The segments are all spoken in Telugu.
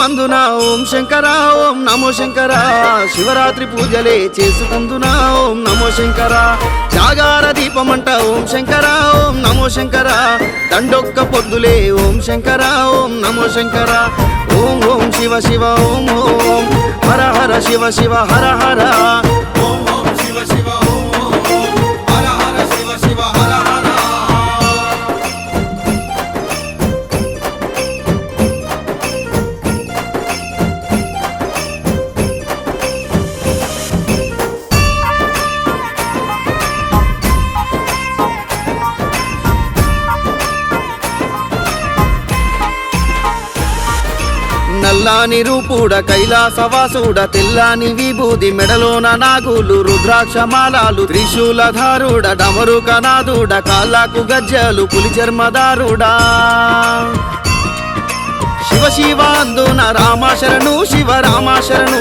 మందున ఓం శంకర ఓం నమో శంకర శివరాత్రి పూజలే చేసుకుందునా ఓం నమో శంకర జాగార దీపమంట ఓం శంకర ఓం నమో శంకర దండొక్క పొద్దులే ఓం శంకర ఓం నమో శంకర ఓం ఓం శివ శివ ఓం ఓం హర హర శివ శివ హర హర ఓం ఓం శివ శివ ఓం ఓం హర హర శివ శివ హర హర నల్లాని రూపుడ కైలాసవాసుడ తెల్లాని విభూది మెడలోన నాగులు రుద్రాక్షమాలాలు త్రిశూలధారుడ డమరుకనాథుడ కాళ్ళకు గజ్జలు పులి చర్మదారుడా శివ శివాందున రామాశరణు శివ రామాశరణు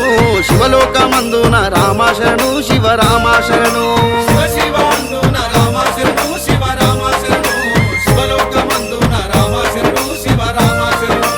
శివలోకమందున రామాశరణు శివ రామాశరణు శివ శివాందున రామాశరణు శివ రామాశరణు శివలోకమందున రామాశరణు శివ రామాశరణు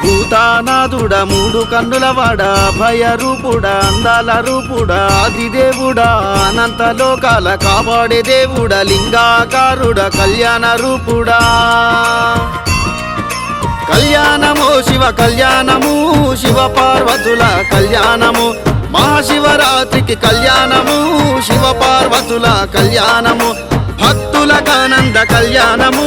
భూతానాథుడ మూడు కన్నులవాడ భయ రూపుడ అందాల రూపుడ ఆదిదేవుడ అనంత లోకాల కాపాడే దేవుడ లింగాకారుడ కళ్యాణ రూపుడా కళ్యాణము శివ కళ్యాణము శివ పార్వతుల కళ్యాణము మహాశివరాత్రికి కళ్యాణము శివ పార్వతుల కళ్యాణము భక్తులకానంద కళ్యాణము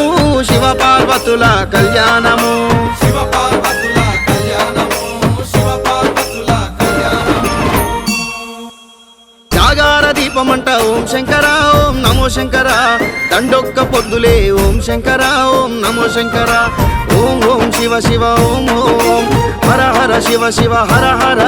శివ పార్వతుల కళ్యాణము శివ పార్వతుల కళ్యాణము శివ పార్వతుల కళ్యాణము జాగార దీపమంట ఓం శంకర ఓం నమో శంకర దండొక్క పొద్దులే ఓం శంకర ఓం నమో శంకర ఓం ఓం శివ శివ ఓం ఓం హర హర శివ శివ హర హర